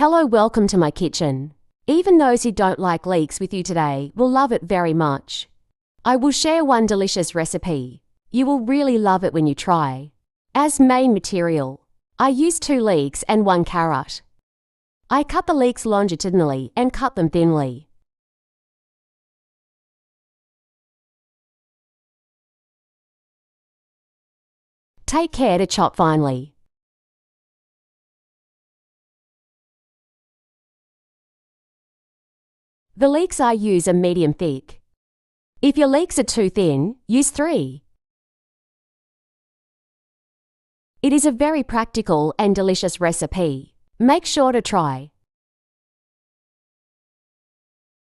Hello, welcome to my kitchen. Even those who don't like leeks with you today will love it very much. I will share one delicious recipe. You will really love it when you try. As main material, I use 2 leeks and 1 carrot. I cut the leeks longitudinally and cut them thinly. Take care to chop finely. The leeks I use are medium thick. If your leeks are too thin, use 3. It is a very practical and delicious recipe. Make sure to try.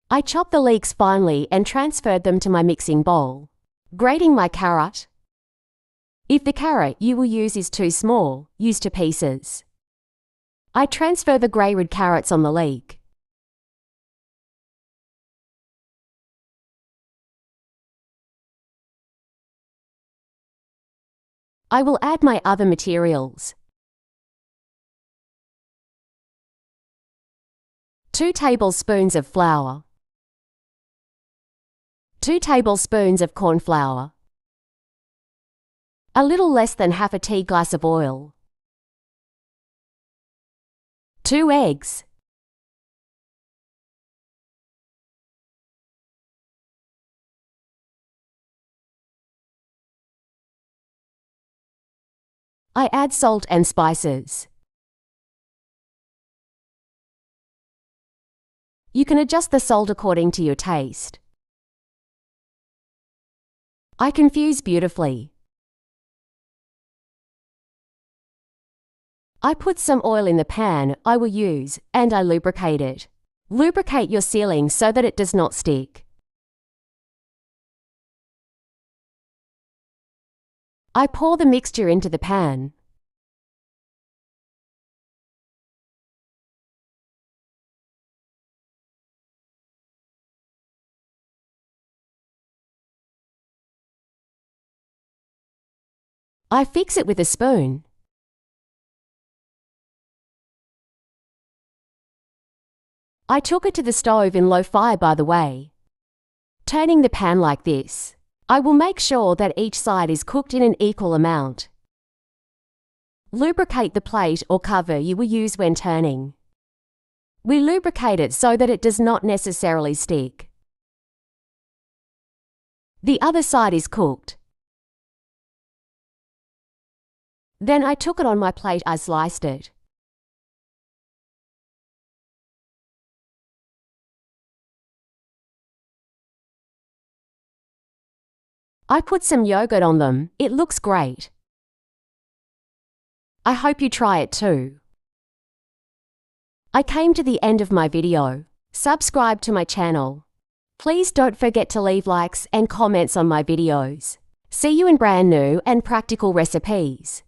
I chopped the leeks finely and transferred them to my mixing bowl. Grating my carrot. If the carrot you will use is too small, use 2 pieces. I transfer the grey red carrots on the leek. I will add my other materials. 2 tablespoons of flour. 2 tablespoons of corn flour. A little less than half a tea glass of oil. 2 eggs. I add salt and spices. You can adjust the salt according to your taste. I confuse beautifully. I put some oil in the pan I will use and I lubricate it. Lubricate your sealing so that it does not stick. I pour the mixture into the pan. I fix it with a spoon. I took it to the stove in low fire, by the way. Turning the pan like this, I will make sure that each side is cooked in an equal amount. Lubricate the plate or cover you will use when turning. We lubricate it so that it does not necessarily stick. The other side is cooked. Then I took it on my plate, I sliced it. I put some yogurt on them, it looks great. I hope you try it too. I came to the end of my video. Subscribe to my channel. Please don't forget to leave likes and comments on my videos. See you in brand new and practical recipes.